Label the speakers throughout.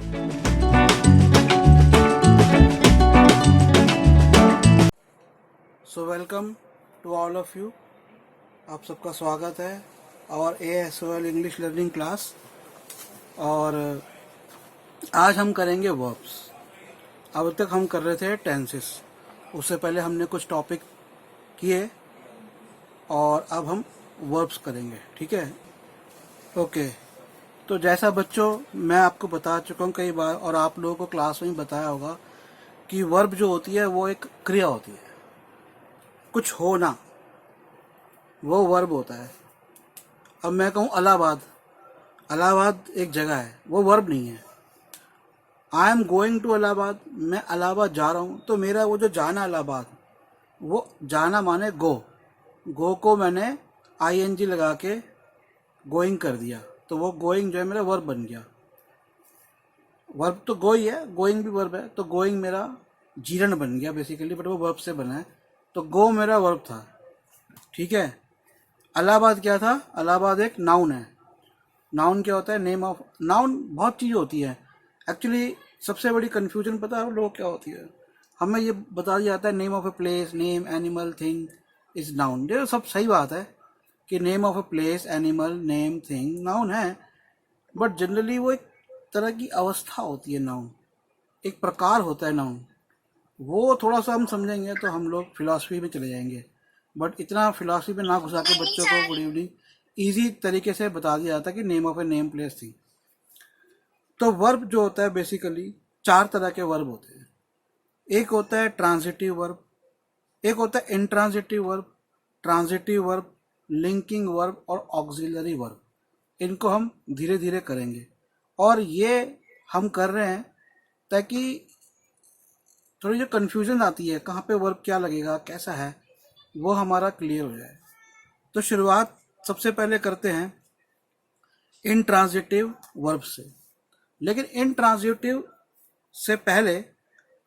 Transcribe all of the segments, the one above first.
Speaker 1: So welcome to all of you. आप सबका स्वागत है और ASOL इंग्लिश लर्निंग क्लास। और आज हम करेंगे वर्ब्स। अब तक हम कर रहे थे टेंसेस, उससे पहले हमने कुछ टॉपिक किए और अब हम वर्ब्स करेंगे। ठीक है, ओके। तो जैसा बच्चों मैं आपको बता चुका हूँ कई बार और आप लोगों को क्लास में बताया होगा कि वर्ब जो होती है वो एक क्रिया होती है, कुछ होना, वो वर्ब होता है। अब मैं कहूँ इलाहाबाद, इलाहाबाद एक जगह है, वो वर्ब नहीं है। I am going to Allahabad, मैं इलाहाबाद जा रहा हूँ, तो मेरा वो जो जाना इलाहाबाद, वो जाना माने गो को मैंने ING लगा के गोइंग कर दिया, तो वो गोइंग जो है मेरा वर्ब बन गया। वर्ब तो गो ही है, गोइंग भी वर्ब है, तो गोइंग मेरा जीरण बन गया बेसिकली, बट वो वर्ब से बना है, तो गो मेरा वर्ब था। ठीक है। इलाहाबाद क्या था? इलाहाबाद एक नाउन है। नाउन क्या होता है? Name of. नाउन बहुत चीज़ होती है एक्चुअली। सबसे बड़ी कन्फ्यूजन पता है आप लोगों को क्या होती है? हमें ये बता दिया जाता है name of a place, name, animal, thing is noun. ये सब सही बात है कि name of a place, animal, name, thing noun है, बट जनरली वो एक तरह की अवस्था होती है। नाउन एक प्रकार होता है नाउन। वो थोड़ा सा हम समझेंगे तो हम लोग फिलॉसफी में चले जाएंगे, बट इतना फिलॉसफी में ना घुसा के बच्चों को गुड इवनिंग ईजी तरीके से बता दिया जाता है कि name of a name place थी। तो वर्ब जो होता है बेसिकली 4 तरह के वर्ब होते हैं। एक होता है ट्रांजिटिव वर्ब, एक होता है intransitive verb, transitive verb, linking verb और ऑक्सिलरी वर्ब। इनको हम धीरे धीरे करेंगे और ये हम कर रहे हैं ताकि थोड़ी जो कन्फ्यूजन आती है कहाँ पे वर्ब क्या लगेगा, कैसा है, वो हमारा क्लियर हो जाए। तो शुरुआत सबसे पहले करते हैं इंट्रांजिटिव वर्ब से। लेकिन इंट्रांजिटिव से पहले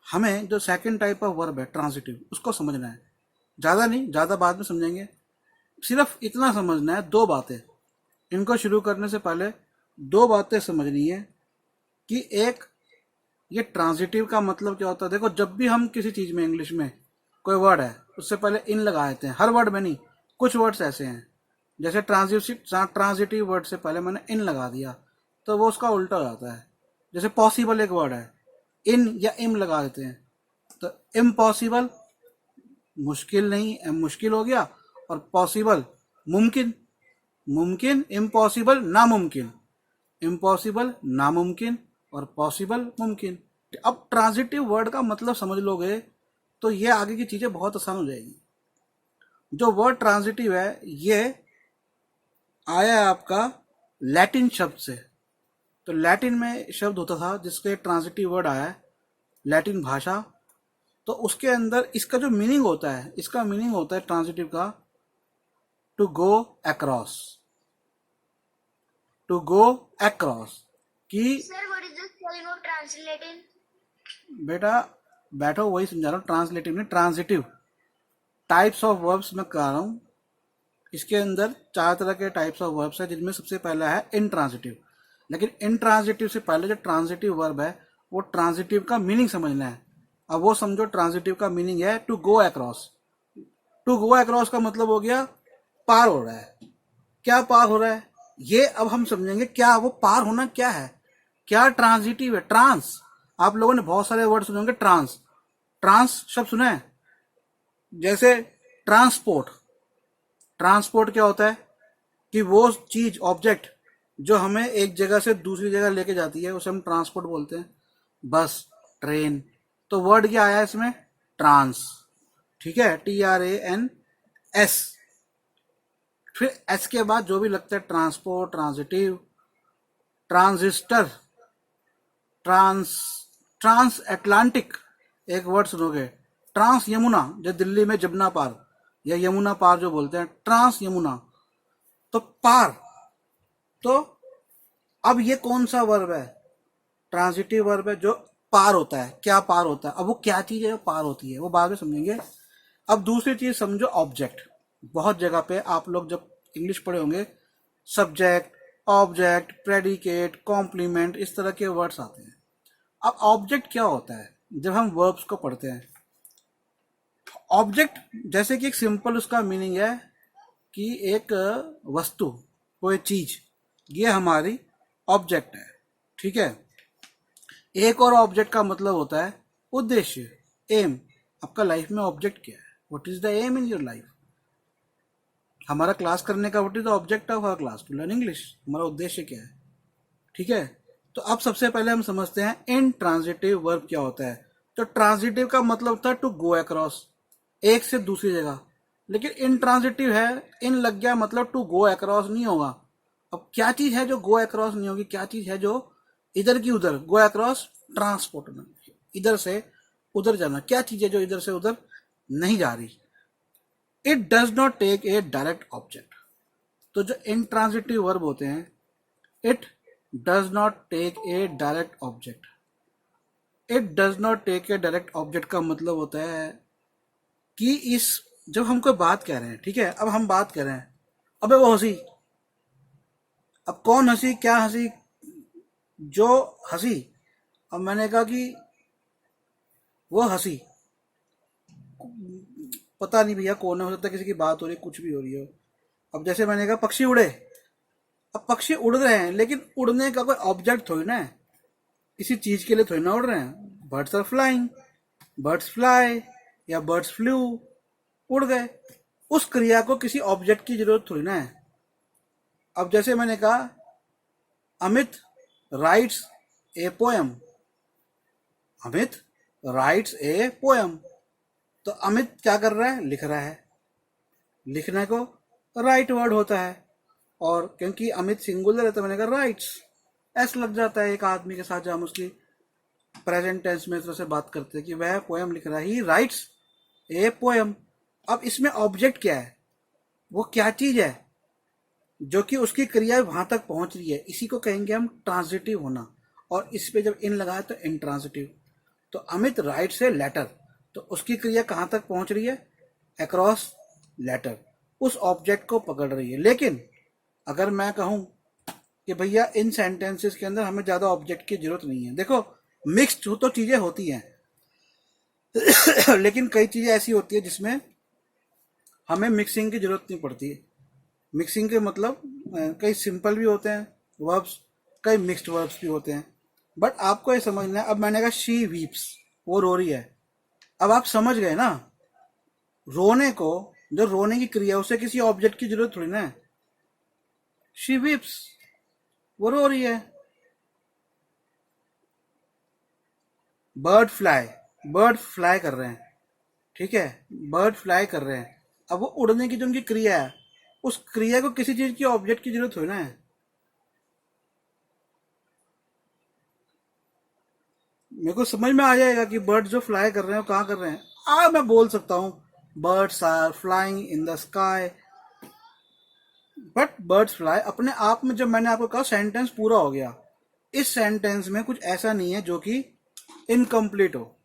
Speaker 1: हमें जो सेकंड टाइप ऑफ वर्ब है ट्रांजिटिव, उसको समझना है। ज़्यादा नहीं, ज़्यादा बाद में समझेंगे, सिर्फ इतना समझना है, 2 बातें। इनको शुरू करने से पहले 2 बातें समझनी है कि एक, ये ट्रांजिटिव का मतलब क्या होता है। देखो, जब भी हम किसी चीज़ में इंग्लिश में कोई वर्ड है उससे पहले इन लगा देते हैं। हर वर्ड में नहीं, कुछ वर्ड्स ऐसे हैं जैसे ट्रांजिटिव वर्ड से पहले मैंने इन लगा दिया तो वो उसका उल्टा हो जाता है। जैसे पॉसिबल एक वर्ड है, इन या इम लगा देते हैं तो इम्पॉसिबल मुश्किल नहीं, मुश्किल हो गया, और पॉसिबल मुमकिन, मुमकिन इम्पॉसिबल नामुमकिन, इम्पॉसिबल नामुमकिन और पॉसिबल मुमकिन। अब ट्रांजिटिव वर्ड का मतलब समझ लोगे तो ये आगे की चीज़ें बहुत आसान हो जाएगी। जो वर्ड ट्रांजिटिव है ये आया है आपका लैटिन शब्द से। तो लैटिन में शब्द होता था जिसके ट्रांजिटिव वर्ड आया है, लैटिन भाषा। तो उसके अंदर इसका जो मीनिंग होता है, इसका मीनिंग होता है ट्रांजिटिव का to go across, to go across. कि
Speaker 2: sir what is the spelling of translating?
Speaker 1: बेटा बैठो, वही समझा रहा हूँ। ट्रांसलेटिव नहीं, ट्रांजिटिव। टाइप्स ऑफ वर्ब्स मैं करा रहा हूँ। इसके अंदर 4 तरह के टाइप्स ऑफ वर्ब्स है, जिनमें सबसे पहला है इंट्रांजिटिव। लेकिन इंट्रांजिटिव से पहले जो ट्रांजिटिव वर्ब है वो ट्रांजिटिव का मीनिंग समझना है। अब वो समझो, ट्रांजिटिव का मीनिंग है to go across. To go across का मतलब हो गया पार हो रहा है। क्या पार हो रहा है ये अब हम समझेंगे। क्या वो पार होना क्या है, क्या ट्रांजिटिव है? ट्रांस, आप लोगों ने बहुत सारे वर्ड सुने होंगे। ट्रांस, ट्रांस शब्द सुना है? जैसे ट्रांसपोर्ट, ट्रांसपोर्ट क्या होता है कि वो चीज, ऑब्जेक्ट जो हमें एक जगह से दूसरी जगह लेके जाती है उसे हम ट्रांसपोर्ट बोलते हैं। बस, ट्रेन। तो वर्ड क्या आया इसमें? ट्रांस। ठीक है, TRANS। फिर एस के बाद जो भी लगता है, transport, transitive, transistor, transatlantic. एक वर्ड सुनोगे, ट्रांस यमुना, जो दिल्ली में जमुना पार या यमुना पार जो बोलते हैं, ट्रांस यमुना। तो पार। तो अब ये कौन सा वर्ब है? ट्रांजिटिव वर्ब है जो पार होता है। क्या पार होता है? अब वो क्या चीज है जो पार होती है वो बाद में समझेंगे। अब दूसरी चीज समझो, ऑब्जेक्ट। बहुत जगह पे आप लोग जब इंग्लिश पढ़े होंगे, सब्जेक्ट, ऑब्जेक्ट, प्रेडिकेट, कॉम्प्लीमेंट, इस तरह के वर्ड्स आते हैं। अब ऑब्जेक्ट क्या होता है जब हम वर्ब्स को पढ़ते हैं? ऑब्जेक्ट जैसे कि एक सिंपल उसका मीनिंग है कि एक वस्तु, कोई चीज, ये हमारी ऑब्जेक्ट है। ठीक है। एक और ऑब्जेक्ट का मतलब होता है उद्देश्य, एम। आपका लाइफ में ऑब्जेक्ट क्या है? What is the aim in your life? हमारा क्लास करने का what is the object of our class? To learn English. हमारा उद्देश्य क्या है? ठीक है। तो अब सबसे पहले हम समझते हैं इन ट्रांजिटिव वर्ब क्या होता है। तो ट्रांजिटिव का मतलब होता है टू गो अक्रॉस, एक से दूसरी जगह। लेकिन इन ट्रांजिटिव है, इन लग गया मतलब टू गो अक्रॉस नहीं होगा। अब क्या चीज है जो गो अक्रॉस नहीं होगी? क्या चीज है जो इधर की उधर? गो अक्रॉस ट्रांसपोर्ट में, इधर से उधर जाना। क्या चीज है जो इधर से उधर नहीं जा रही? It does not take a direct object. तो जो इंट्रांजिटिव वर्ब होते हैं, it does not take a direct object. It does not take a direct object का मतलब होता है कि इस, जब हम कोई बात कह रहे हैं, ठीक है, अब हम बात कर रहे हैं, अबे वो हंसी, अब कौन हंसी, क्या हंसी? जो हंसी। अब मैंने कहा कि वो हंसी, पता नहीं भैया कौन है, हो सकता है किसी की बात हो रही है, कुछ भी हो रही हो। अब जैसे मैंने कहा पक्षी उड़े, अब पक्षी उड़ रहे हैं, लेकिन उड़ने का कोई ऑब्जेक्ट थोड़ी ना है, किसी चीज के लिए थोड़ी ना उड़ रहे हैं। Birds are flying, birds fly या बर्ड्स फ्लू, उड़ गए। उस क्रिया को किसी ऑब्जेक्ट की जरूरत थोड़ी ना है। अब जैसे मैंने कहा अमित राइट्स ए पोयम, अमित राइट्स ए पोयम, तो अमित क्या कर रहा है? लिख रहा है। लिखने को राइट वर्ड होता है, और क्योंकि अमित सिंगुलर है तो मैंने कहा राइट्स, एस लग जाता है एक आदमी के साथ जब हम उसकी प्रेजेंट टेंस में तरह से बात करते हैं कि वह पोयम लिख रहा है, ही राइट्स ए पोयम। अब इसमें ऑब्जेक्ट क्या है? वो क्या चीज है जो कि उसकी क्रिया वहां तक पहुंच रही है? इसी को कहेंगे हम ट्रांजिटिव होना। और इस पे जब इन लगाए तो इंट्रांजिटिव। तो अमित राइट से लेटर, तो उसकी क्रिया कहां तक पहुंच रही है? अक्रॉस लेटर, उस ऑब्जेक्ट को पकड़ रही है। लेकिन अगर मैं कहूं कि भैया इन सेंटेंसेस के अंदर हमें ज्यादा ऑब्जेक्ट की जरूरत नहीं है, देखो मिक्स्ड तो चीजें होती हैं लेकिन कई चीजें ऐसी होती है जिसमें हमें मिक्सिंग की जरूरत नहीं पड़ती। मिक्सिंग के मतलब कई सिंपल भी होते हैं वर्ब्स, कई मिक्स्ड वर्ब्स भी होते हैं। बट आपको ये समझना है, अब मैंने कहा शी वीप्स, वो रो रही है। अब आप समझ गए ना, रोने को, जो रोने की क्रिया उसे किसी ऑब्जेक्ट की जरूरत थोड़ी ना है। शी वीप्स, वो रो रही है। बर्ड फ्लाई, बर्ड फ्लाई कर रहे हैं, ठीक है, बर्ड फ्लाई कर रहे हैं। अब वो उड़ने की जो उनकी क्रिया है, उस क्रिया को किसी चीज की ऑब्जेक्ट की जरूरत थोड़ी ना है। मेरे को समझ में आ जाएगा कि बर्ड जो फ्लाई कर रहे हैं वो कहाँ कर रहे हैं। मैं बोल सकता हूँ birds are flying in the sky, but birds fly अपने आप में, जब मैंने आपको कहा सेंटेंस पूरा हो गया, इस सेंटेंस में कुछ ऐसा नहीं है जो कि इनकम्प्लीट हो।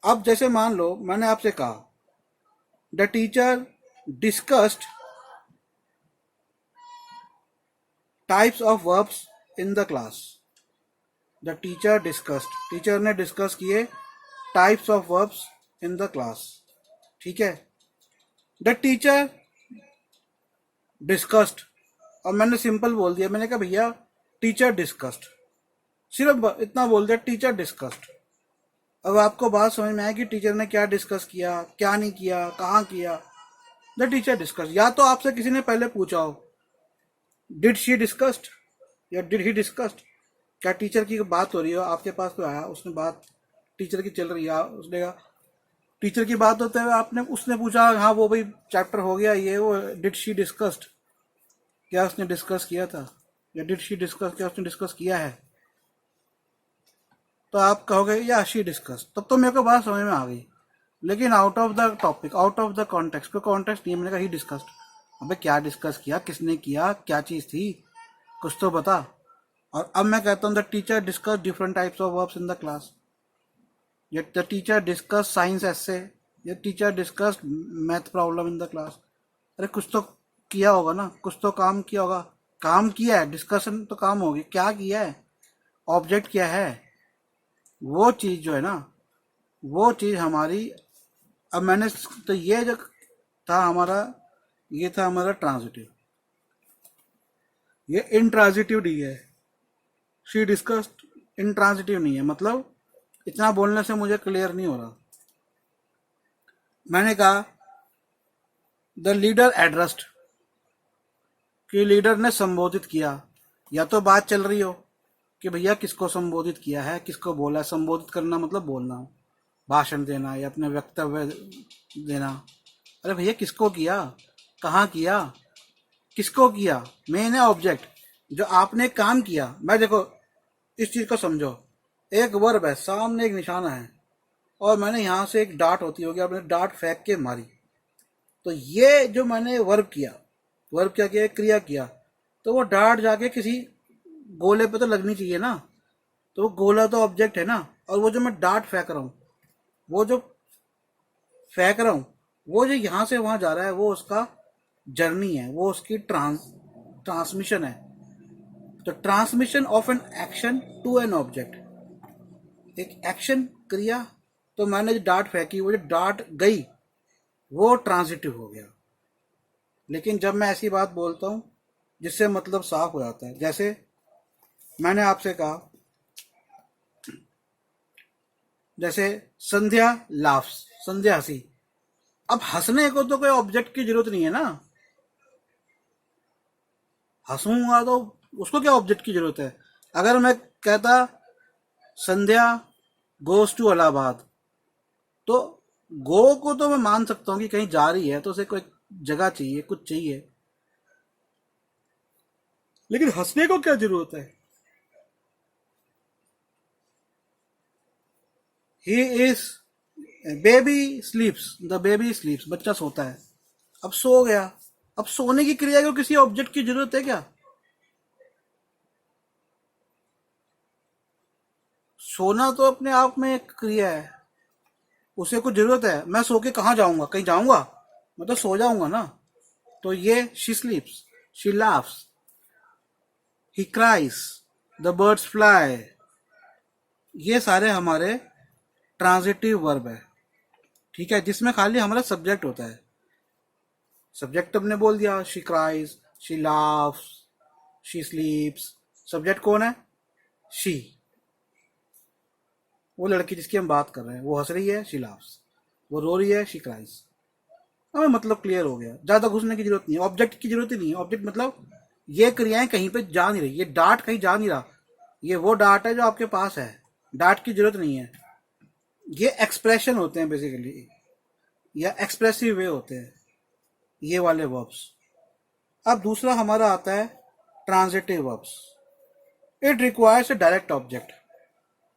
Speaker 1: अब जैसे मान लो मैंने आपसे कहा the teacher discussed types of verbs in the class. The teacher discussed, teacher ने डिस्कस किए types of verbs in the class, ठीक है। द टीचर डिस्कस्ड, और मैंने सिंपल बोल दिया, मैंने कहा भैया टीचर डिस्कस्ड, सिर्फ इतना बोल दिया, टीचर डिस्कस्ड। अब आपको बात समझ में आया कि टीचर ने क्या डिस्कस किया, क्या नहीं किया, कहाँ किया। द टीचर डिस्कस, या तो आपसे किसी ने पहले पूछा हो डिड शी डिस्कस्ड या डिड ही डिस्कस्ड, क्या टीचर की बात हो रही हो, आपके पास कोई आया, उसने बात टीचर की चल रही है, उसने कहा टीचर की बात होते हुए आपने, उसने पूछा हाँ वो भाई चैप्टर हो गया ये वो, डिड शी डिस्कस्ड, क्या उसने डिस्कस किया था, या डिड शी डिस्कस, क्या उसने डिस्कस किया है। तो आप कहोगे या शी डिस्कस, तब तो मेरे को बात समझ में आ गई। लेकिन out of the topic, out of the context, कोई कॉन्टेक्स्ट नहीं, मैंने कहा ही डिस्कस्ड। अबे क्या डिस्कस किया, किसने किया, क्या चीज थी, कुछ तो बता। और अब मैं कहता हूँ the teacher discuss different types of verbs in the class, या द टीचर डिस्कस साइंस एसे, या teacher discuss math problem in the class. अरे कुछ तो किया होगा ना, कुछ तो काम किया होगा, काम किया है, डिस्कशन तो काम होगी, क्या किया है, ऑब्जेक्ट क्या है, वो चीज जो है ना, वो चीज हमारी, अब मैंने तो ये जो था हमारा, ये था हमारा ट्रांजिटिव, ये इंट्रांजिटिव नहीं है। शी डिस्कस्ड इंट्रांजिटिव नहीं है, मतलब इतना बोलने से मुझे क्लियर नहीं हो रहा। मैंने कहा द लीडर एड्रेस्ड, कि लीडर ने संबोधित किया, या तो बात चल रही हो कि भैया किसको संबोधित किया है, किसको बोला है। संबोधित करना मतलब बोलना, भाषण देना या अपने वक्तव्य देना। अरे भैया किसको किया, कहाँ किया, किसको किया, मेन है ऑब्जेक्ट, जो आपने काम किया। मैं देखो इस चीज को समझो, एक वर्ब है, सामने एक निशाना है, और मैंने यहाँ से एक डाट होती होगी, आपने डाट फेंक के मारी, तो ये जो मैंने वर्ब किया, वर्ब क्या किया, क्रिया किया, तो वो डाट जाके किसी गोले पे तो लगनी चाहिए ना, तो वो गोला तो ऑब्जेक्ट है ना। और वो जो मैं डाट फेंक रहा हूँ, वो जो फेंक रहा हूँ, वो जो यहाँ से वहां जा रहा है, वो उसका जर्नी है, वो उसकी ट्रांसमिशन है। तो transmission of an action to an object, एक एक्शन क्रिया, तो मैंने जो डाट फेंकी, वो जो डाट गई, वो ट्रांजिटिव हो गया। लेकिन जब मैं ऐसी बात बोलता हूँ जिससे मतलब साफ हो जाता है, जैसे मैंने आपसे कहा, जैसे संध्या लाफ्स, संध्या हंसी। अब हंसने को तो कोई ऑब्जेक्ट की जरूरत नहीं है ना, हंसूंगा तो उसको क्या ऑब्जेक्ट की जरूरत है। अगर मैं कहता संध्या गोज टू इलाहाबाद, तो गो को तो मैं मान सकता हूँ कि कहीं जा रही है, तो उसे कोई जगह चाहिए, कुछ चाहिए, लेकिन हंसने को क्या जरूरत है। He is, baby स्लीप्स, the baby स्लीप्स, बच्चा सोता है, अब सो गया। अब सोने की क्रिया को किसी ऑब्जेक्ट की जरूरत है क्या। सोना तो अपने आप में एक क्रिया है, उसे कुछ जरूरत है। मैं सो के कहाँ जाऊंगा, कहीं जाऊंगा, मैं तो सो जाऊंगा ना। तो ये she स्लीप्स, she laughs, he cries, the birds fly, ये सारे हमारे ट्रांजिटिव वर्ब है, ठीक है, जिसमें खाली हमारा सब्जेक्ट होता है। सब्जेक्ट हमने बोल दिया, she cries, she laughs, she स्लीप्स। Subject कौन है, शी, वो लड़की जिसकी हम बात कर रहे हैं, वो हंस रही है, शी लाफ्स, वो रो रही है, शी क्राइज। हमें मतलब क्लियर हो गया, ज्यादा घुसने की जरूरत नहीं है, ऑब्जेक्ट की जरूरत ही नहीं है। ऑब्जेक्ट मतलब ये क्रियाएं कहीं पे जा नहीं रही, ये डाट कहीं जा नहीं रहा, ये वो डाट है जो आपके पास है, डाट की जरूरत नहीं है। ये एक्सप्रेशन होते हैं बेसिकली, या एक्सप्रेसिव वे होते हैं ये वाले वर्ब्स। अब दूसरा हमारा आता है transitive verbs. It requires a direct object.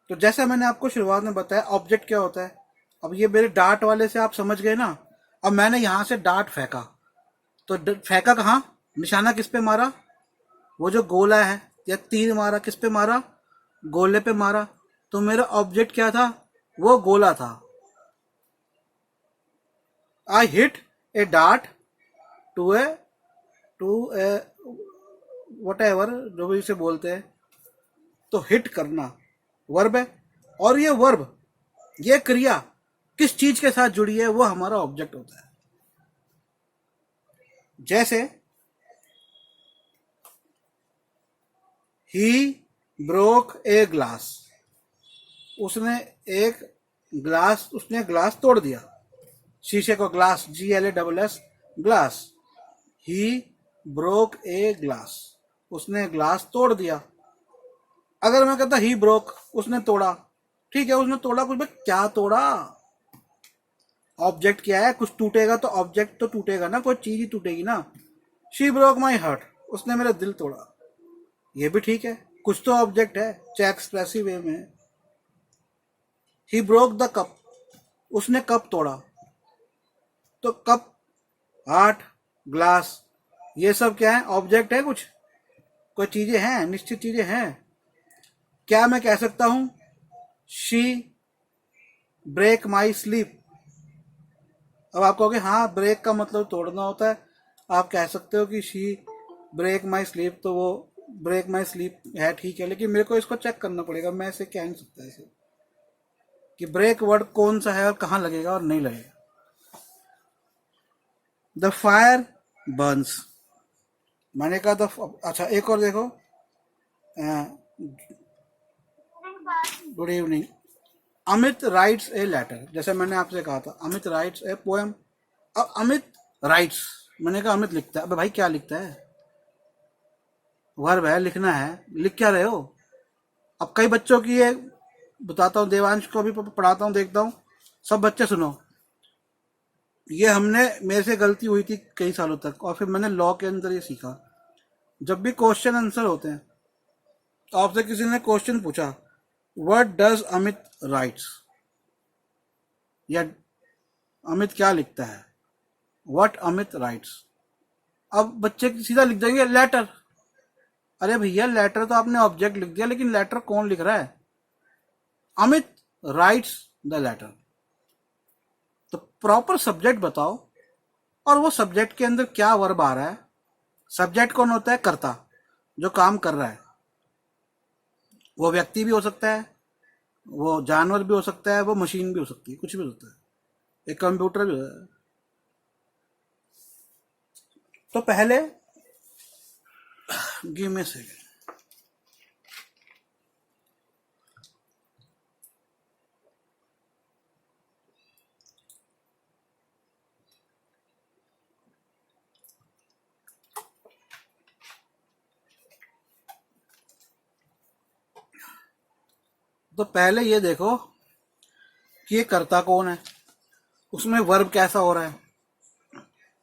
Speaker 1: तो जैसा मैंने आपको शुरुआत में बताया, ऑब्जेक्ट क्या होता है। अब ये मेरे डाट वाले से आप समझ गए ना। अब मैंने यहां से डाट फेंका, तो फेंका कहाँ, निशाना किस पे मारा, वो जो गोला है, या तीर मारा, किस पे मारा, गोले पे मारा। तो मेरा ऑब्जेक्ट क्या था, वो गोला था। I hit a dart to a whatever, जो भी इसे बोलते हैं। तो हिट करना वर्ब है, और ये वर्ब, ये क्रिया किस चीज के साथ जुड़ी है, वो हमारा ऑब्जेक्ट होता है। जैसे ही ब्रोक ए ग्लास, उसने एक ग्लास, उसने ग्लास तोड़ दिया, शीशे को glass, GLASS, glass. He broke a glass, उसने ग्लास तोड़ दिया। अगर मैं कहता ही ब्रोक, उसने तोड़ा, ठीक है, उसने तोड़ा कुछ, क्या तोड़ा, ऑब्जेक्ट क्या है, कुछ टूटेगा तो ऑब्जेक्ट तो टूटेगा ना, कोई चीज ही टूटेगी ना। शी ब्रोक माई हार्ट, उसने मेरा दिल तोड़ा, ये भी ठीक है, कुछ तो ऑब्जेक्ट है, चाहे एक्सप्रेसिव वे में। ही ब्रोक द कप, उसने कप तोड़ा, तो कप, हार्ट, ग्लास, ये सब क्या है, ऑब्जेक्ट है, कुछ कोई चीजें हैं, निश्चित चीजें हैं। क्या मैं कह सकता हूं, शी ब्रेक माई स्लीप। अब आप कहोगे हाँ, ब्रेक का मतलब तोड़ना होता है, आप कह सकते हो कि शी ब्रेक माई स्लीप, तो वो ब्रेक माई स्लीप है ठीक है, लेकिन मेरे को इसको चेक करना पड़ेगा, मैं इसे कह नहीं सकता इसे कि ब्रेक वर्ड कौन सा है और कहाँ लगेगा और नहीं लगेगा। द फायर बर्न्स, मैंने कहा अच्छा एक और देखो, good evening. Amit writes a letter, जैसे मैंने आपसे कहा था अमित राइट्स ए पोएम। अब अमित राइट्स, मैंने कहा अमित लिखता है। अबे भाई क्या लिखता है, वर्ब है, लिखना है, लिख क्या रहे हो। अब कई बच्चों की ये बताता हूँ, देवांश को भी पढ़ाता हूँ, देखता हूँ, सब बच्चे सुनो, ये हमने मेरे से गलती हुई थी कई सालों तक, और फिर मैंने लॉ के अंदर ये सीखा, जब भी क्वेश्चन आंसर होते हैं तो आपसे किसी ने क्वेश्चन पूछा व्हाट डज अमित राइट्स, या अमित क्या लिखता है, व्हाट अमित राइट्स। अब बच्चे सीधा लिख देंगे लेटर। अरे भैया लेटर तो आपने ऑब्जेक्ट लिख दिया, लेकिन लेटर कौन लिख रहा है, अमित राइट्स द लेटर। तो प्रॉपर सब्जेक्ट बताओ, और वो सब्जेक्ट के अंदर क्या वर्ब आ रहा है। सब्जेक्ट कौन होता है, कर्ता, जो काम कर रहा है। वो व्यक्ति भी हो सकता है, वो जानवर भी हो सकता है, वो मशीन भी हो सकती है, कुछ भी हो सकता है, एक कंप्यूटर भी हो सकता है। तो पहले गिव मी सेकंड, तो पहले ये देखो कि ये कर्ता कौन है, उसमें वर्ब कैसा हो रहा है,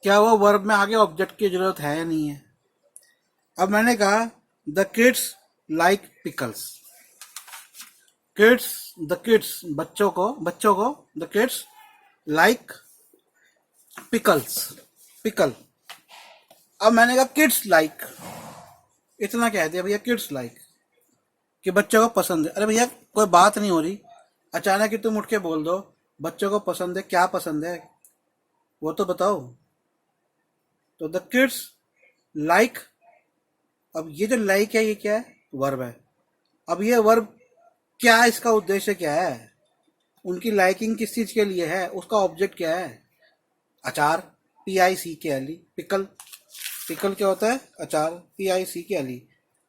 Speaker 1: क्या वो वर्ब में आगे ऑब्जेक्ट की जरूरत है या नहीं है। अब मैंने कहा the kids like pickles, kids, the kids, बच्चों को the kids like pickles, pickle. अब मैंने कहा किड्स लाइक, इतना कह दिया भैया, किड्स लाइक कि बच्चों को पसंद है। अरे भैया कोई बात नहीं हो रही, अचानक ही तुम उठ के बोल दो बच्चों को पसंद है, क्या पसंद है वो तो बताओ। तो द किड्स लाइक, अब ये जो लाइक है ये क्या है, वर्ब है। अब ये वर्ब क्या, इसका उद्देश्य क्या है, उनकी लाइकिंग किस चीज के लिए है, उसका ऑब्जेक्ट क्या है, अचार, PICKL, पिकल। पिकल क्या होता है, अचार, PICKL।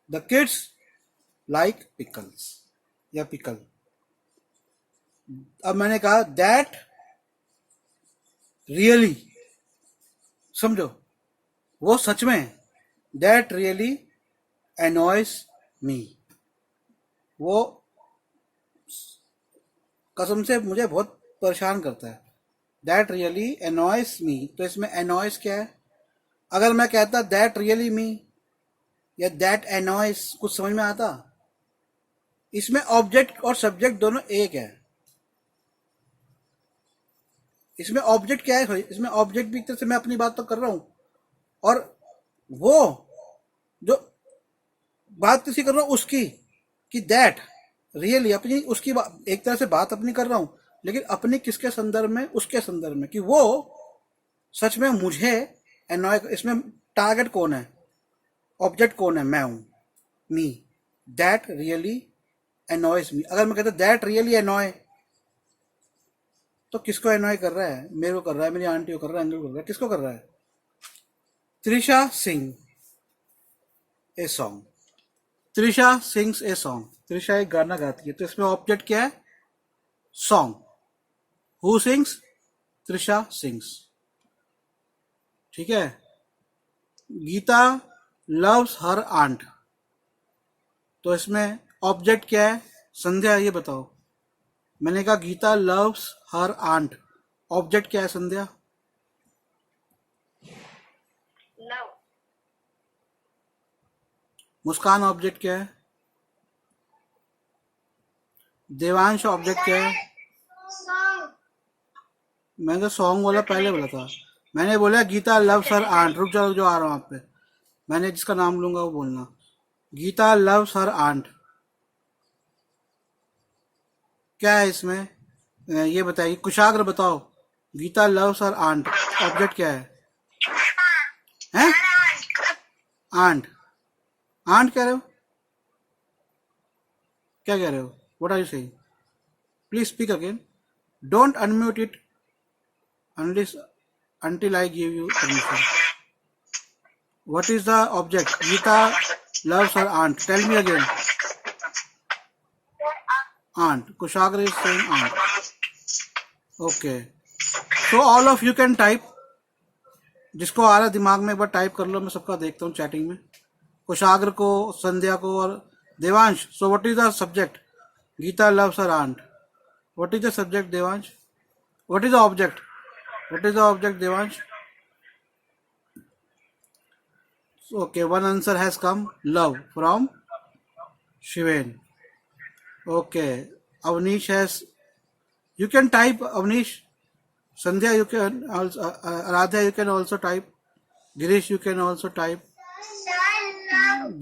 Speaker 1: The kids like pickles या पिकल। अब मैंने कहा दैट रियली, समझो वो सच में, दैट रियली एनॉयस मी, वो कसम से मुझे बहुत परेशान करता है। दैट रियली एनॉयस मी, तो इसमें एनॉयस क्या है। अगर मैं कहता दैट रियली मी या दैट एनॉयस, कुछ समझ में आता। इसमें ऑब्जेक्ट और सब्जेक्ट दोनों एक है। इसमें ऑब्जेक्ट क्या है, इसमें ऑब्जेक्ट भी एक तरह से मैं अपनी बात तो कर रहा हूं, और वो जो बात किसी कर रहा हूं उसकी, कि दैट रियली, अपनी उसकी एक तरह से बात अपनी कर रहा हूं, लेकिन अपनी किसके संदर्भ में, उसके संदर्भ में, कि वो सच में मुझे एनॉय। इसमें टारगेट कौन है, ऑब्जेक्ट कौन है, मैं हूं, मी। दैट रियली एनॉयज मी, अगर मैं कहता दैट रियली एनॉय, तो किसको एनॉय कर रहा है, मेरे को कर रहा है, मेरी आंटी को कर रहा है, अंकल को कर रहा है, किसको कर रहा है। Trisha Singh a song, Trisha sings a song, Trisha एक गाना गाती है, तो इसमें ऑब्जेक्ट क्या है, song. Who sings, Trisha sings, ठीक है। गीता लव्स हर आंट, तो इसमें ऑब्जेक्ट क्या है, संध्या, ये बताओ। मैंने कहा Geeta loves her aunt, object क्या है संध्या,
Speaker 2: love,
Speaker 1: मुस्कान ऑब्जेक्ट क्या है, देवांश ऑब्जेक्ट क्या है।
Speaker 2: song,
Speaker 1: मैंने तो सॉन्ग वाला पहले बोला था, मैंने बोला गीता लव्स हर आंट, रुक जाओ जो आ रहा हूं आप पे, मैंने जिसका नाम लूंगा वो बोलना। गीता लव्स हर आंट, क्या है इसमें, ये बताइए, कुशाग्र बताओ। Geeta loves her aunt, object क्या है, हैं, आंट। आंट कह रहे हो, क्या कह रहे हो? What are you saying? Please speak again. Don't unmute it unless until I give you permission. What is the object? Geeta loves her aunt. Tell me again. Aunt. Kushagra is saying aunt. Okay. So all of you can type. जिसको आ रहा है दिमाग में एक बार type कर लो. मैं सबका देखता हूँ चैटिंग में. कुशाग्र को, संध्या को और Devansh. So what is the subject? Geeta loves her aunt. What is the subject Devansh? What is the object? What is the object, Devansh? Okay, one answer has come. Love from Shiven. Okay, Avnish has. You can type Avnish. Sandhya, you can also. Radha, you can also type. Girish, you can also type.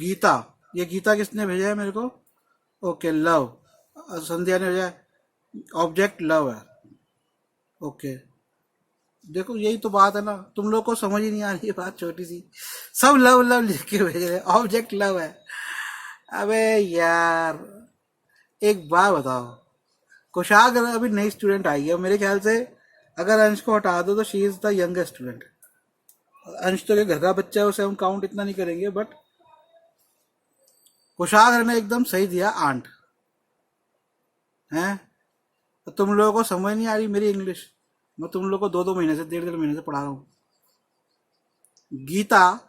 Speaker 1: Geeta. ये गीता किसने भेजा है मेरे को? Okay, love. संध्या ने भेजा. Object love है. Okay. देखो यही तो बात है ना, तुम लोग को समझ ही नहीं आ रही है बात. छोटी सी सब लव लव लिख के भेज रहे. ऑब्जेक्ट लव है. अबे यार एक बात बताओ, कुशाग्र अभी नई स्टूडेंट आई है मेरे ख्याल से. अगर अंश को हटा दो तो she is the youngest student. अंश तो घर का बच्चा है, उसे हम काउंट इतना नहीं करेंगे. बट कुशाग्र ने एकदम सही दिया, आंट है. तो तुम लोगों को समझ नहीं आ रही मेरी इंग्लिश. मैं तुम लोग को 2-2 महीने से, 1.5 महीने से पढ़ा रहा हूँ. Geeta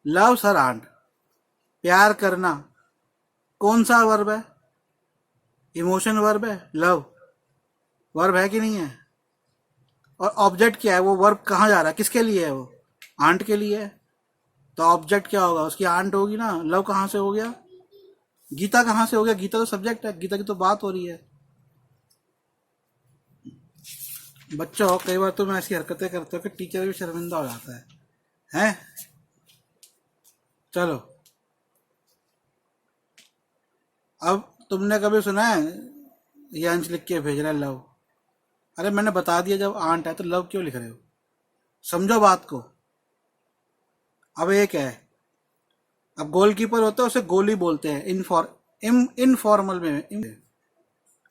Speaker 1: loves her aunt. प्यार करना कौन सा वर्ब है? इमोशन वर्ब है. लव वर्ब है कि नहीं है? और ऑब्जेक्ट क्या है? वो वर्ब कहाँ जा रहा है? किसके लिए है? वो आंट के लिए है. तो ऑब्जेक्ट क्या होगा? उसकी आंट होगी ना. लव कहाँ से हो गया? गीता कहाँ से हो गया? गीता तो सब्जेक्ट है. गीता की तो बात हो रही है. बच्चों कई बार तुम ऐसी हरकतें करते हो कि टीचर भी शर्मिंदा हो जाता है. हैं? चलो, अब तुमने कभी सुना है ये अंश लिख के भेज रहा है लव? अरे मैंने बता दिया जब आंट है तो लव क्यों लिख रहे हो? समझो बात को. अब एक है, अब गोलकीपर होता है उसे गोली बोलते हैं इनफॉर्मल में.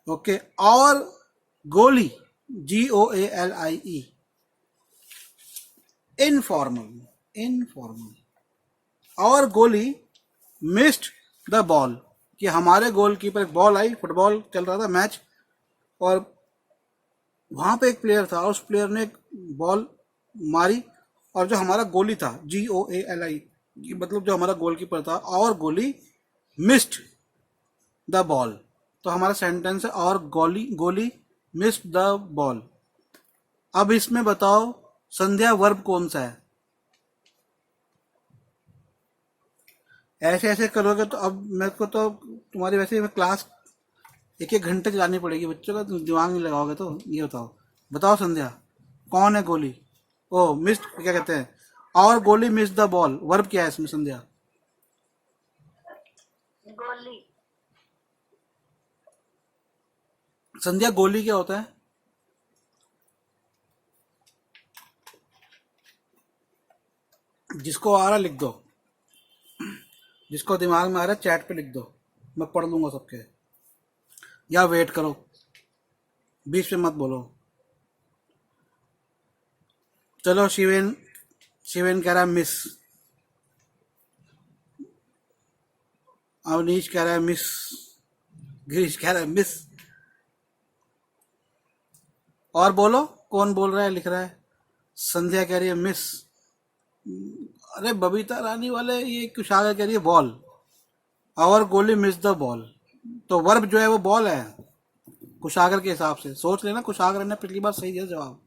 Speaker 1: ओके. और गोली GOALIE इनफॉर्मल. और गोली मिस्ड द बॉल, कि हमारे गोलकीपर, एक बॉल आई, फुटबॉल चल रहा था मैच, और वहां पे एक प्लेयर था, उस प्लेयर ने एक बॉल मारी, और जो हमारा गोली था GOALI, मतलब जो हमारा गोलकीपर था, और गोली मिस्ड द बॉल. तो हमारा सेंटेंस है और गोली मिस्ड द बॉल. अब इसमें बताओ संध्या वर्ब कौन सा है? ऐसे ऐसे करोगे तो अब मेरे को तो तुम्हारी वैसे ही क्लास 1-1 घंटे चलानी पड़ेगी बच्चों का. तुम दिमाग नहीं लगाओगे तो ये बताओ संध्या कौन है गोली? ओ मिस्ड, क्या कहते हैं, और गोली मिस्ड द बॉल. वर्ब क्या है इसमें संध्या?
Speaker 2: गोली.
Speaker 1: संध्या गोली क्या होता है? जिसको आ रहा लिख दो, जिसको दिमाग में आ रहा है चैट पे लिख दो, मैं पढ़ लूंगा सबके. या वेट करो, बीच में मत बोलो. चलो शिवेन कह रहा है मिस. अवनीश कह रहा है मिस. गिरीश कह रहा है मिस. और बोलो कौन बोल रहा है, लिख रहा है. संध्या कह रही है मिस. अरे बबीता रानी वाले, ये कुशाग्र कह रही है बॉल. और गोली मिस द बॉल. तो वर्ब जो है वो बॉल है कुशाग्र के हिसाब से. सोच लेना, कुशाग्र ने पिछली बार सही दिया जवाब.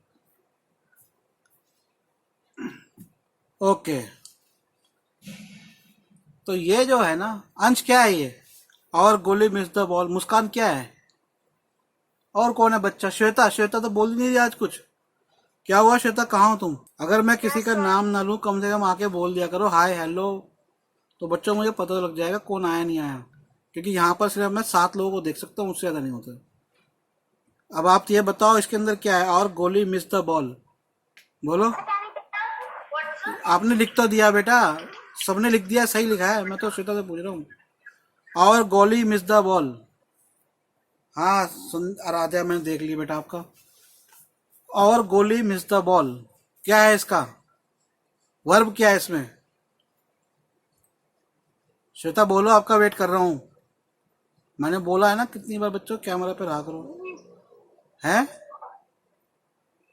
Speaker 1: ओके. तो ये जो है ना, अंश क्या है ये? और गोली मिस द बॉल. मुस्कान क्या है? और कौन है बच्चा? श्वेता. श्वेता तो बोल नहीं रही आज कुछ. क्या हुआ श्वेता, कहाँ हो तुम? अगर मैं किसी का नाम ना लूं, कम से कम आके बोल दिया करो हाय हेलो, तो बच्चों मुझे पता लग जाएगा कौन आया नहीं आया. क्योंकि यहाँ पर सिर्फ मैं 7 लोगों को देख सकता हूँ, उससे ज्यादा नहीं होता. अब आप ये बताओ इसके अंदर क्या है? और गोली मिस द बॉल. बोलो. आपने लिख तो दिया बेटा, सबने लिख दिया, सही लिखा है, मैं तो श्वेता से पूछ रहा हूँ। और गोली मिस द बॉल। हाँ सुन आराध्या, मैंने देख लिया बेटा आपका। और गोली मिस द बॉल क्या है इसका, वर्ब क्या है इसमें? श्वेता बोलो, आपका वेट कर रहा हूँ। मैंने बोला है ना कितनी बार बच्चों, कैमरा पे रहा करो। है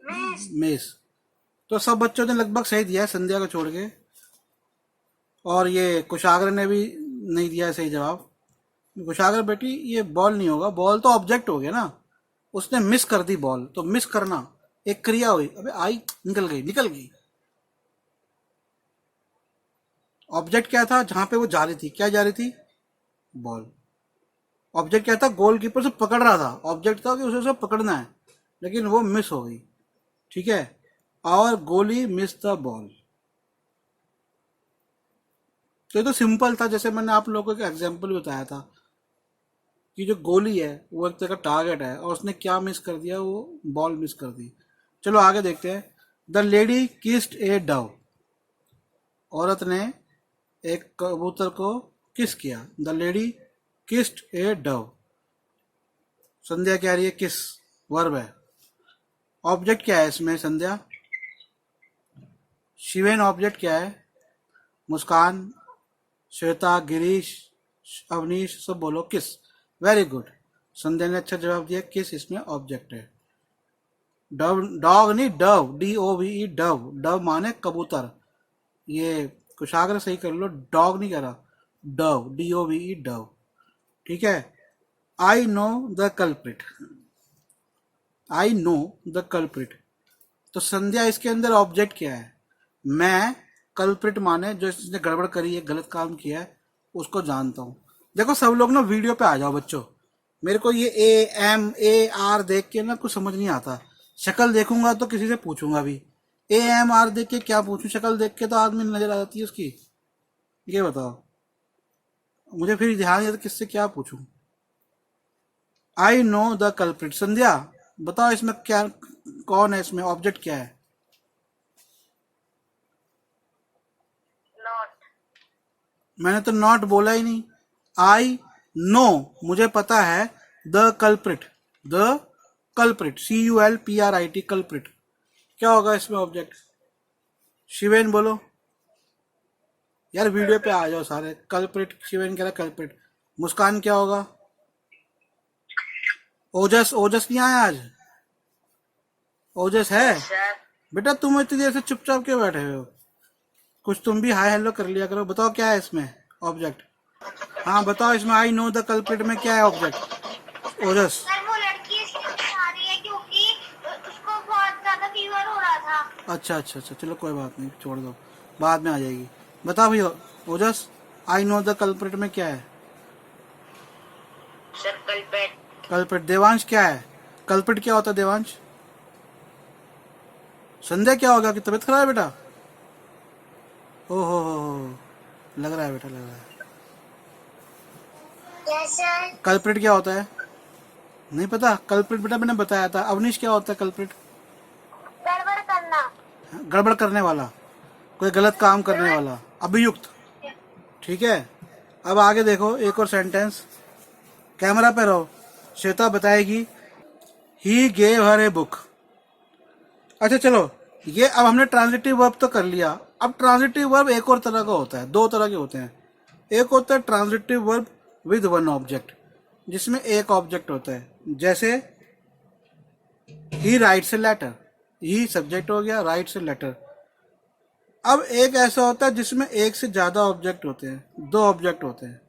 Speaker 2: मिस।
Speaker 1: मिस। तो सब बच्चों ने लगभग सही दिया है, संध्या को छोड़ के। और ये कुशाग्र ने भी नहीं दिया है सही जवाब। कुशाग्र बेटी, ये बॉल नहीं होगा, बॉल तो ऑब्जेक्ट हो गया ना, उसने मिस कर दी बॉल, तो मिस करना एक क्रिया हुई। अबे आई, निकल गई निकल गई। ऑब्जेक्ट क्या था जहां पे वो जा रही थी, क्या जा रही थी, बॉल। ऑब्जेक्ट क्या था, गोलकीपर से पकड़ रहा था, ऑब्जेक्ट था कि उसे उसे पकड़ना है, लेकिन वो मिस हो गई। ठीक है, और गोली मिस द बॉल। तो ये तो सिंपल था, जैसे मैंने आप लोगों को एक एग्जाम्पल बताया था कि जो गोली है वो एक तरह का टारगेट है, और उसने क्या मिस कर दिया, वो बॉल मिस कर दी। चलो आगे देखते हैं। The lady kissed a dove. औरत ने एक कबूतर को किस किया। The lady kissed a dove. Sandhya क्या रही है, किस वर्ब है। ऑब्जेक्ट क्या है इसमें संध्या, शिवेन ऑब्जेक्ट क्या है, मुस्कान, श्वेता, गिरीश, अवनीश, सब बोलो किस। वेरी गुड, संध्या ने अच्छा जवाब दिया, किस इसमें ऑब्जेक्ट है। डव, डॉग नहीं डव, DOVE डव। डव माने कबूतर। ये कुशाग्र सही कर लो, डॉग नहीं करा, डव, DOVE डव। ठीक है। आई know the culprit. I know the culprit. तो संध्या इसके अंदर ऑब्जेक्ट क्या है, मैं, कल्प्रिट माने जो इसने गड़बड़ करी है, गलत काम किया है, उसको जानता हूँ। देखो सब लोग ना वीडियो पे आ जाओ बच्चों, मेरे को ये AMAR देख के ना कुछ समझ नहीं आता। शक्ल देखूंगा तो किसी से पूछूंगा भी, AMR देख के क्या पूछूं, शक्ल देख के तो आदमी नजर आ जाती है उसकी। ये बताओ, मुझे फिर ध्यान नहीं आता किससे क्या पूछूं। I know the culprit. Sandhya बताओ इसमें क्या, कौन है इसमें, ऑब्जेक्ट क्या है।
Speaker 2: नॉट।
Speaker 1: मैंने तो नॉट बोला ही नहीं। आई नो, मुझे पता है, the culprit, the culprit, CULPRIT culprit. क्या होगा इसमें ऑब्जेक्ट, शिवेन बोलो। यार वीडियो पे आ जाओ सारे। कल्प्रिट, शिवेन कह रहा कल्प्रिट। मुस्कान क्या होगा, ओजस। ओजस नहीं आया आज, ओजस है।
Speaker 2: Yes sir.
Speaker 1: बेटा तुम इतनी देर से चुपचाप क्यों बैठे हुए हो, कुछ तुम भी हाय हेलो कर लिया करो। बताओ क्या है इसमें ऑब्जेक्ट। हाँ बताओ, इसमें आई नो द कल्प्रिट में क्या है ऑब्जेक्ट, ओजस।
Speaker 2: सर वो लड़की इसलिए बता रही है क्योंकि उसको बहुत ज्यादा फीवर हो रहा था।
Speaker 1: अच्छा अच्छा अच्छा, चलो कोई बात नहीं, छोड़ दो, बाद में आ जाएगी। बताओ भैया ओजस, आई नो द कल्प्रिट में क्या है,
Speaker 2: सर कल्पेट।
Speaker 1: कल्प्रिट। देवांश क्या है, कल्प्रिट क्या होता है देवांश। संध्या क्या होगा, कि तबीयत खराब है बेटा। ओ हो, लग रहा है बेटा, लग रहा है।
Speaker 2: Yes sir.
Speaker 1: कल्प्रिट क्या होता है, नहीं पता। कल्प्रिट बेटा मैंने बताया था। अवनीश क्या होता है कल्प्रिट,
Speaker 2: गड़बड़ करना।
Speaker 1: गड़बड़ करने वाला, कोई गलत काम करने वाला, अभियुक्त। ठीक है, अब आगे देखो एक और सेंटेंस, कैमरा पे रहो। श्वेता बताएगी, he gave her a book. अच्छा चलो, ये अब हमने ट्रांजिटिव वर्ब तो कर लिया। अब ट्रांजिटिव वर्ब एक और तरह का होता है, दो तरह के होते हैं। एक होता है transitive verb with one object, जिसमें एक ऑब्जेक्ट होता है। जैसे he writes a letter, he subject हो गया, राइट्स ए लेटर। अब एक ऐसा होता है जिसमें एक से ज्यादा ऑब्जेक्ट होते हैं, दो ऑब्जेक्ट होते हैं।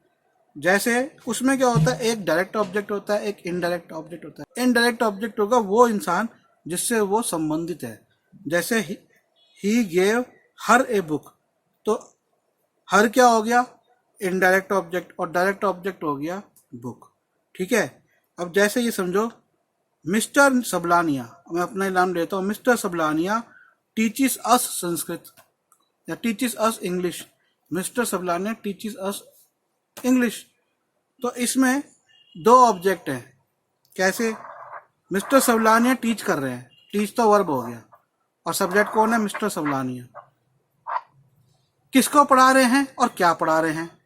Speaker 1: जैसे उसमें क्या होता है, एक डायरेक्ट ऑब्जेक्ट होता है, एक इनडायरेक्ट ऑब्जेक्ट होता है। इनडायरेक्ट ऑब्जेक्ट होगा वो इंसान जिससे वो संबंधित है। जैसे he gave her a book, तो हर क्या हो गया, इनडायरेक्ट ऑब्जेक्ट, और डायरेक्ट ऑब्जेक्ट हो गया बुक। ठीक है, अब जैसे ये समझो, मिस्टर सबलानिया, मैं अपना ही नाम लेता हूँ, मिस्टर सबलानिया टीचिस अस संस्कृत या टीचिस अस इंग्लिश। मिस्टर सबलानिया टीचिस अस इंग्लिश। तो इसमें दो ऑब्जेक्ट हैं। कैसे, मिस्टर सबलानिया टीच कर रहे हैं, टीच तो वर्ब हो गया, और सब्जेक्ट कौन है, मिस्टर सबलानिया। किसको पढ़ा रहे हैं और क्या पढ़ा रहे हैं।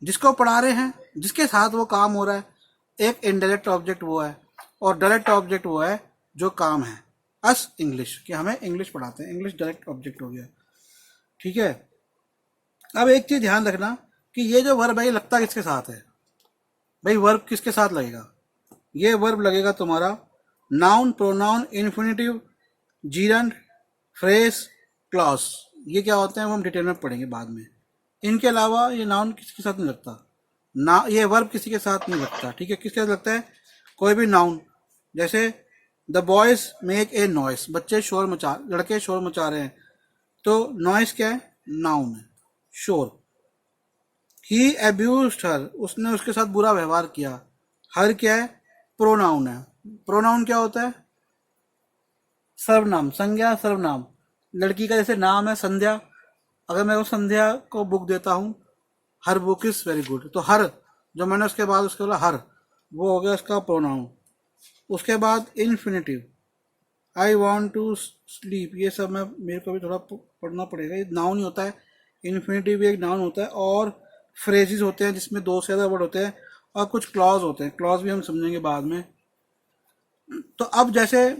Speaker 1: जिसको पढ़ा रहे हैं, जिसके साथ वो काम हो रहा है, एक इनडायरेक्ट ऑब्जेक्ट वो है, और डायरेक्ट ऑब्जेक्ट वो है जो काम है। अस इंग्लिश, कि हमें इंग्लिश पढ़ाते हैं, इंग्लिश डायरेक्ट ऑब्जेक्ट हो गया। ठीक है। अब एक चीज ध्यान रखना कि ये जो वर्ब है ये लगता किसके साथ है। भाई वर्ब किसके साथ लगेगा, ये वर्ब लगेगा तुम्हारा noun, pronoun, infinitive, gerund, phrase, clause. ये क्या होते हैं वो हम डिटेल में पढ़ेंगे बाद में। इनके अलावा ये नाउन किसके साथ नहीं लगता, ना ये वर्ब किसी के साथ नहीं लगता। ठीक है। किसके साथ लगता है, कोई भी नाउन, जैसे the boys make a noise, बच्चे शोर मचा, लड़के शोर मचा रहे हैं, तो नॉइस क्या है, नाउन है, शोर। ही अब्यूज्ड हर, उसने उसके साथ बुरा व्यवहार किया। हर क्या है, प्रोनाउन है। प्रोनाउन क्या होता है, सर्वनाम, संज्ञा सर्वनाम। लड़की का जैसे नाम है संध्या, अगर मैं वो संध्या को बुक देता हूँ, हर बुक इज वेरी गुड, तो हर जो मैंने उसके बाद उसके बोला हर, वो हो गया उसका प्रोनाउन। उसके बाद infinitive, I want to sleep, ये सब मैं मेरे को भी थोड़ा पढ़ना पड़ेगा, ये नाउन ही होता है। इन्फिनेटिव भी एक नाउन होता है, और फ्रेजेस होते हैं जिसमें 2 से ज़्यादा वर्ड होते हैं, और कुछ क्लॉज होते हैं, क्लॉज भी हम समझेंगे बाद में। तो अब जैसे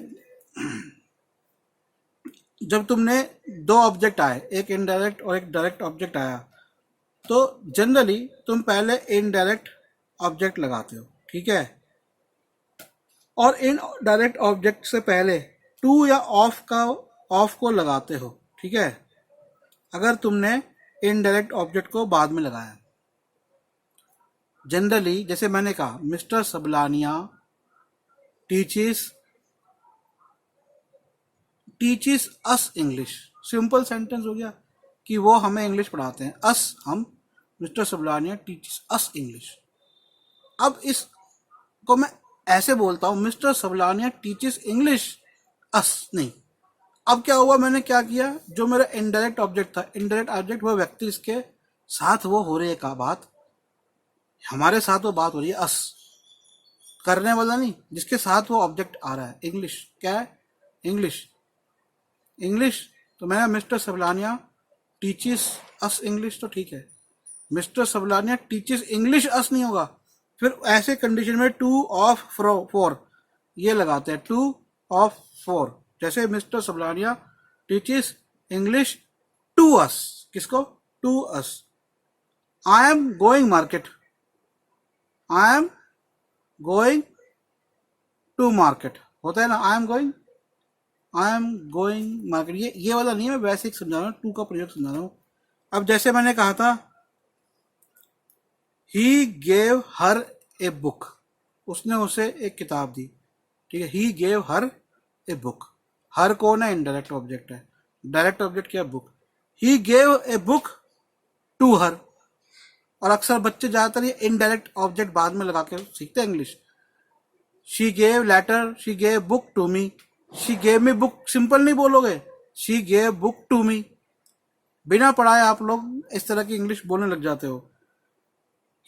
Speaker 1: जब तुमने 2 ऑब्जेक्ट आए, एक इनडायरेक्ट और एक डायरेक्ट ऑब्जेक्ट आया, तो जनरली तुम पहले इनडायरेक्ट ऑब्जेक्ट लगाते हो। ठीक है। और इन डायरेक्ट ऑब्जेक्ट से पहले टू या ऑफ को लगाते हो। ठीक है। अगर तुमने इनडायरेक्ट ऑब्जेक्ट को बाद में लगाया, जनरली जैसे मैंने कहा मिस्टर सबलानिया टीचिस अस इंग्लिश, सिंपल सेंटेंस हो गया कि वो हमें इंग्लिश पढ़ाते हैं। अस, हम, मिस्टर सबलानिया टीचिस अस इंग्लिश। अब इसको मैं ऐसे बोलता हूं, मिस्टर सबलानिया टीचिस इंग्लिश अस, नहीं। अब क्या हुआ, मैंने क्या किया, जो मेरा इनडायरेक्ट ऑब्जेक्ट था, इनडायरेक्ट ऑब्जेक्ट वो व्यक्ति, इसके साथ वो हो रही है का बात, हमारे साथ वो बात हो रही है, अस, करने वाला नहीं, जिसके साथ वो ऑब्जेक्ट आ रहा है, इंग्लिश। क्या है, इंग्लिश, इंग्लिश। तो मैंने मिस्टर सबलानिया टीचिस अस इंग्लिश, तो ठीक है। मिस्टर सबलानिया टीचिस इंग्लिश अस नहीं होगा, फिर ऐसे कंडीशन में टू ऑफ फोर ये लगाते हैं, टू ऑफ फोर। जैसे mister Sablania teaches English to us, किसको, to us. I am going market, I am going to market, होता है ना, आई एम गोइंग मार्केट। ये वाला नहीं है, मैं वैसे ही समझा रहा हूँ, टू का प्रयोग समझा रहा हूँ। अब जैसे मैंने कहा था he gave her a book, उसने उसे एक किताब दी। ठीक है। He gave her a book, her कौन है, इनडायरेक्ट ऑब्जेक्ट है। डायरेक्ट ऑब्जेक्ट क्या है, book. He gave a book to her. और अक्सर बच्चे ज्यादातर ये इनडायरेक्ट ऑब्जेक्ट बाद में लगा के सीखते हैं English. She gave letter, she gave book to me, she gave me book, simple नहीं बोलोगे, she gave book to me. बिना पढ़ाए आप लोग इस तरह की इंग्लिश बोलने लग जाते हो।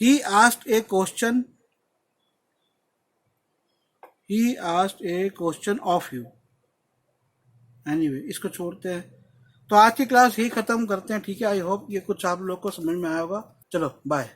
Speaker 1: He asked A question, he asked A question of you. Anyway, इसको छोड़ते हैं। तो आज की क्लास ही खत्म करते हैं। ठीक है। आई होप ये कुछ आप लोग को समझ में आया होगा। चलो बाय।